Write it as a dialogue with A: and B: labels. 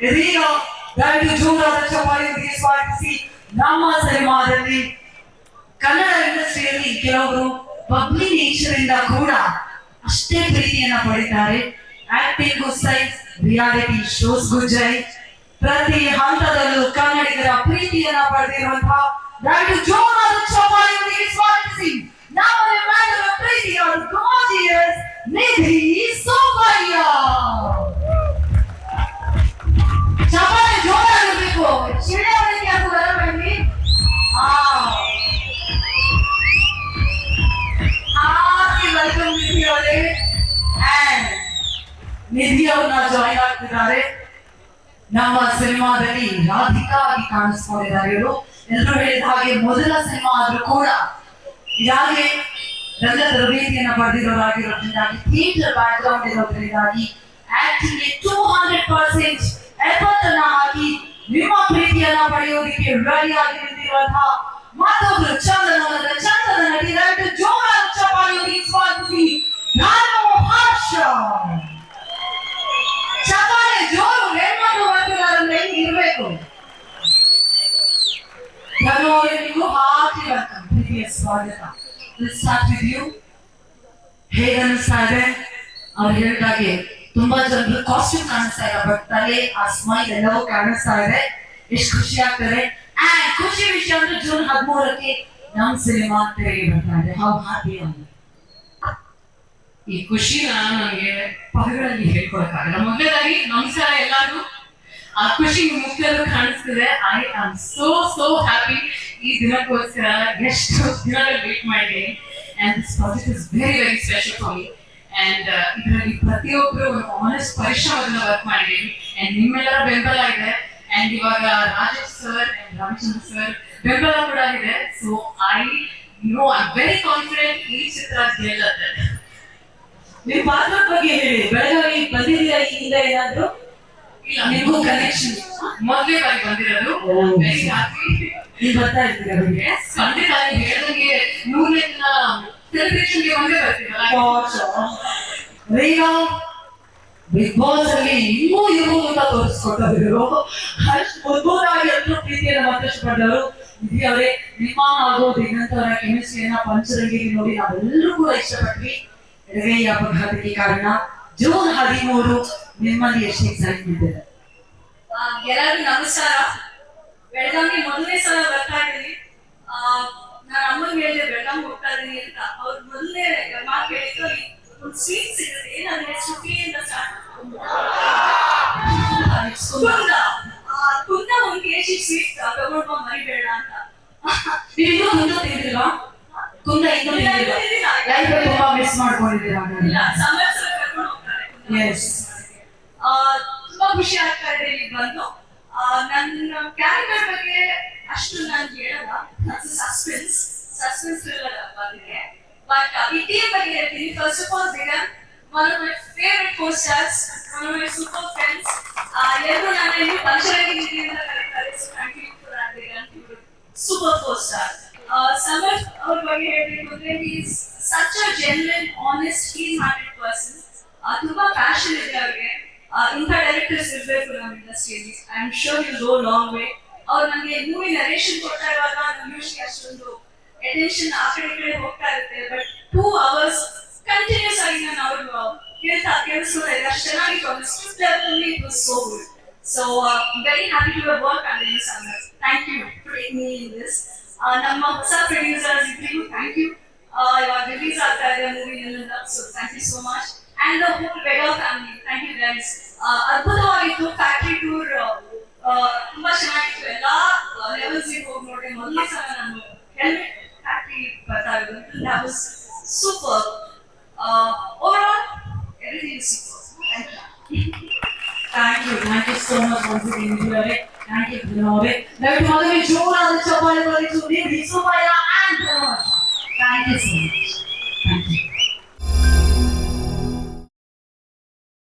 A: ಇದೀಗ ದಯವಿಟ್ಟು ಜೋರಾದ ಚಪ್ಪಾಳೆಯೊಂದಿಗೆ ಸ್ವಾಗತಿಸಿ. ನಮ್ಮ ಸಿನಿಮಾದಲ್ಲಿ ಕನ್ನಡ ಇಂಡಸ್ಟ್ರಿಯಲ್ಲಿ ಕೆಲವರು ಬಬ್ಲಿ ನೇಚರ್ ಇಂದ ಕೂಡ ಅಷ್ಟೇ ಪ್ರೀತಿಯನ್ನ ಪಡಿತಾರೆ. ಆಕ್ಟಿಂಗ್ ಸೈ, ರಿಯಾಲಿಟಿ ಶೋಸ್ಗೂ ಜೈ. ಪ್ರತಿ ಹಂತದಲ್ಲೂ ಕನ್ನಡಿಗರ ಪ್ರೀತಿಯನ್ನ ಪಡೆದಿರುವಂತಹ ದಯವಿಟ್ಟು ಜೋರಾದ ಚಪ್ಪಾಳೆಯೊಂದಿಗೆ ಸ್ವಾಗತಿಸಿ. ನಮ್ಮ ನಿಮ್ಮೆಲ್ಲರ ಪ್ರೀತಿಯ ಗಾರ್ಜಿಯಸ್ ನಿಧಿ ಸೋಮಯ್ಯ. ಚಪ್ಪಾಳೆ ಜೋರಾಗಿರ್ಬೇಕು, ಚಿಡಿಯೋದಕ್ಕೆ ಅದು ಬರಬೇಡಿ. ವೆಲ್ಕಮ್ ನಿಧಿ ಅವರೇ. ಅಂಡ್ ನಿಧಿ ಅವ್ರನ್ನ ಜಾಯಿನ್ ಆಗ್ತಿದ್ದಾರೆ. ನಮ್ಮ ಸಿನಿಮಾದಲ್ಲಿ ರಾಧಿಕಾ ಆಗಿ ಕಾಣಿಸ್ಕೊಂಡಿದ್ದಾರೆ ಇವರು. ಎಲ್ಲರೂ ಹೇಳಿದ ಹಾಗೆ ಮೊದಲ ಸಿನಿಮಾ ಆದ್ರೂ ಕೂಡ ಈಗಾಗಲೇ ರಂಗ ತರಬೇತಿಯನ್ನ ಪಡೆದಿರೋರಾಗಿರೋದ್ರಿಂದಾಗಿ, ಥಿಯೇಟರ್ ಬ್ಯಾಕ್ ಗ್ರೌಂಡ್ ಇರೋದ್ರಿಂದಾಗಿ ಆಕ್ಟಿಂಗ್ 200% ಎಫರ್ಟ್ ಅನ್ನ ಹಾಕಿ ನಿಮ್ಮ ಪ್ರೀತಿಯನ್ನ ಪಡೆಯೋದಕ್ಕೆ ರೆಡಿ ಆಗಿ ನಿಂತಿರುವಂತಹ ಮತ್ತೊಬ್ರು ಚಂದನವನದ ಚಂದದ ನಟಿ. ದಯವಿಟ್ಟು ಜೋರಾದ ಚಪ್ಪಾಳೆಯೊಂದಿಗೆ ಸ್ವಾಗತಿಸಿ ನಾನು ಹರ್ಷ. ಚಪ್ಪಾಳೆ ಜೋರು, ಹೆಣ್ಮಕ್ಳು ಬರ್ತಿದಾರಂದ್ರೆ ಹೆಂಗ್ ಇರ್ಬೇಕು. ನೀವು ಹಾಕಿ ವೆಲ್ಕಮ್, ಪ್ರೀತಿಯ ಸ್ವಾಗತ. Let's start with you. ಹೇಗೆ ಅನಿಸ್ತಾ ಇದೆ? ಅವ್ರು ಹೇಳಿದಾಗೆ ತುಂಬಾ ಜನರು ಕಾಸ್ಟ್ಯೂಮ್ ಕಾಣಿಸ್ತಾ ಇಲ್ಲ, ಬಟ್ ತಲೆ ಆ ಸ್ಮೈಲ್ ಎಲ್ಲವೂ ಕಾಣಿಸ್ತಾ ಇದೆ. ಎಷ್ಟು ಖುಷಿ ಆಗ್ತದೆ. ಅಂಡ್ ಖುಷಿ ವಿಷಯ ಅಂದ್ರೆ ಜೂನ್ 13ಕ್ಕೆ ನಮ್ ಸಿನಿಮಾ ತೆರೆಗೆ ಬರ್ತಾ ಇದೆ. ಹೌ ಹ್ಯಾಪಿ ಅಂತ
B: ಈ ಖುಷಿ ನನಗೆ ಪದಗಳಲ್ಲಿ ಹೇಳ್ಕೊಳಕ್ಕಾಗಲ್ಲ. ಮೊದಲನೇದಾಗಿ ನಮಸ್ಕಾರ ಎಲ್ಲಾರು. ಆ ಖುಷಿ ಮುಖ್ಯರು ಕಾಣಿಸ್ತಿದೆ. I am so happy. ಈ ದಿನಕ್ಕೋಸ್ಕರ ಎಷ್ಟು ದಿನದಲ್ಲಿ ವೇಟ್ ಮಾಡಿದ್ದೀನಿ. And this project is very special for me. And ಇದರಲ್ಲಿ ಪ್ರತಿಯೊಬ್ಬರು ಒಂದು ಆನೆಸ್ಟ್ ಪರಿಶ್ರಮದಿಂದ ವರ್ಕ್ ಮಾಡಿದ್ದೀನಿ. ಅಂಡ್ ನಿಮ್ಮೆಲ್ಲರ ಬೆಂಬಲ ಇದೆ. ಅಂಡ್ ಇವಾಗ Rajesh sir and Ravichandra sir ಬೆಂಬಲ ಕೂಡ ಇದೆ. ಸೊ ಐ ವೆರಿ ಕಾನ್ಫಿಡೆಂಟ್ ಈ ಚಿತ್ರ ಗೆಲ್ಲುತ್ತೆ.
A: ನಿಮ್ ಪಾತ್ರದ ಬಗ್ಗೆ ಹೇಳಿ. ಬೆಳಗಾವಿ ಬಂದಿದ್ದೀರಾ ಈಗಿಂದ ಏನಾದ್ರು?
B: ಇಲ್ಲ, ನಿಮಗೂ ಕನೆಕ್ಷನ್ ಮೊದಲೇ ಬಾರಿ ಬಂದಿರೋದು. Very happy.
A: ನೀವು ಬರ್ತಾ ಇರ್ತೀರಾ?
B: ಖಂಡಿತ ಹೇಳಿದಂಗೆ 100ನೇ ದಿನ ಸೆಲೆಬ್ರೇಷನ್ಗೆ ಒಂದೇ ಬರ್ತೀರಲ್ಲ.
A: ಬಿಗ್ ಬಾಸ್ ಅಲ್ಲಿ ಇನ್ನೂ ಇರ್ಬೋದು ಅಂತ ತೋರಿಸ್ಕೊಟ್ಟವರು. ಅಷ್ಟು ಅದ್ಭುತವಾಗಿ ಎಲ್ಲರೂ ಪ್ರೀತಿಯನ್ನು ಮತ್ತಷ್ಟು ಪಡೆದವರು. ನಿಧಿ ಅವರೇ, ನಿಮ್ಮ ಹಾಗೂ ದಿಗಂತ ಅವರ ಕೆಮಿಸ್ಟ್ರಿಯನ್ನ ಪಂಚರಂಗಿಗೆ ನೋಡಿ ನಾವೆಲ್ಲರೂ ಕೂಡ ಇಷ್ಟಪಟ್ವಿ. ಎಡಗೈ ಅಪಘಾತಕ್ಕೆ ಕಾರಣ ಜೂನ್ 13. ನಿಮ್ಮಲ್ಲಿ ಎಷ್ಟು ಎಕ್ಸೈಟ್ಮೆಂಟ್ ಇದೆ?
C: ಎಲ್ಲರಿಗೂ ನಮಸ್ಕಾರ. ಬೆಳಗಾವಿಗೆ ಮೊದಲನೇ ಸಲ ಬರ್ತಾ ಇದ್ದೀನಿ. ನಾನು ಅಮ್ಮನಿಗೆ ಹೇಳಿದೆ ಬೆಳಗಾವಿ ಹೋಗ್ತಾ ಇದೀನಿ ಅಂತ. ಅವ್ರು ಮೊದಲನೇ ಮಾತು ಹೇಳಿದ್ರು, ಒಂದು ಸ್ವೀಟ್ ಸಿಗುತ್ತೆ, ಏನಂದ್ರೆ ಸುಖಿ ಅಂತ ಸ್ಟಾರ್ಟ್ ಕುಂದ 1 kg ಸ್ವೀಟ್ ತಗೊಂಡ್ ಮರಿಬೇಡ ಅಂತ.
A: ನೀವು ಇನ್ನೂ ಕುಂದ ತಿಂದಿಲ್ವಾ? ಕುಂದ ಇನ್ನೂ ತಿಂದಿಲ್ಲ. ಲೈಫ್ ತುಂಬಾ ಮಿಸ್ ಮಾಡ್ಕೊಂಡಿದ್ದೀರಾ?
C: ಕರ್ಕೊಂಡು ಹೋಗ್ತಾರೆ.
A: ಎಸ್,
C: ತುಂಬಾ ಖುಷಿ ಆಗ್ತಾ ಇದೆ ಇಲ್ಲಿ ಬಂದು. ನನ್ನ ಕ್ಯಾರೆಕ್ಟರ್ ಬಗ್ಗೆ ಅಷ್ಟು ನಾನು ಹೇಳಲ್ಲ. ಸಸ್ಪೆನ್ಸ್ ಥ್ರಿಲ್ಲರ್ ಬಂದಿದೆ. ಬಟ್ ಈ ಟೀಮ್ ಬಗ್ಗೆ ಹೇಳ್ತೀನಿ. First of all Diganth, one of my favorite co-stars, one of my super friends. ಎಲ್ಲರೂ ನನ್ನನ್ನು ಪಂಚರಂಗಿ ಅಂತ ಕರೀತಾರೆ. So thank you for that Diganth, super co-star. Samar ಅವ್ರ ಬಗ್ಗೆ ಹೇಳ್ಬೇಕು ಅಂದ್ರೆ he is such a genuine, honest, keen-hearted person. ತುಂಬಾ ಪ್ಯಾಷನ್ ಇದೆ ಅವ್ರಿಗೆ. ಇಂಥ ಡೈರೆಕ್ಟರ್ಸ್ ಇರಬೇಕು ನಮ್ಮ ಇಂಡಸ್ಟ್ರಿಯಲ್ಲಿ. I am sure you go long way. ಅವ್ರು ನನಗೆ ಮೂವಿ ನರೇಷನ್ ಕೊಡ್ತಾ ಇರುವಾಗ ಯೂಶ್ವಲಿ ಅಷ್ಟೊಂದು ಅಟೆನ್ಷನ್ ಆ ಕಡೆ ಈ ಕಡೆ ಹೋಗ್ತಾ ಇರುತ್ತೆ. ಬಟ್ 2 hours ಕಂಟಿನ್ಯೂಸ್ ಆಗಿ ನಾನು ಅವ್ರು ಕೇಳಿಸ್ತಾ ಇದ್ದೆ. ಅಷ್ಟು ಚೆನ್ನಾಗಿತ್ತು. Script level it was so good. So very happy to have work under you Samar. Thank you for taking me in this. ನಮ್ಮ ಹೊಸ ಪ್ರೊಡ್ಯೂಸರ್ಸ್ ಇಬ್ಬರಿಗೂ ಥ್ಯಾಂಕ್ ಯು. ಇವಾಗ ರಿಲೀಸ್ ಆಗ್ತಾ ಇದೆ ಮೂವಿ ಎಲ್ಲ. So thank you so much. And the whole Vega family, thank you guys. ಅದ್ಭುತವಾಗಿತ್ತು. Factory tour ತುಂಬಾ ಚೆನ್ನಾಗಿತ್ತು. ಎಲ್ಲಾ ಲೆವೆಲ್ಸ್ ಹೋಗಿ ನೋಡಿ ಮೊದಲನೇ ಸಲ ನಾನು ಹೆಲ್ಮೆಟ್ ಫ್ಯಾಕ್ಟರಿ ಬರ್ತಾ ಇರೋದು. That was super. Overall, everything is super.
A: Thank you so much once again, Nidhi. Thank you, Vinod. ದಯವಿಟ್ಟು ಮದುವೆ ಜೋರಾದ ಚಪ್ಪಾಳೆ ಬರಲಿಕ್ಕೆ Nidhi, Sumaya and Vinod. Thank you so much. Thank you.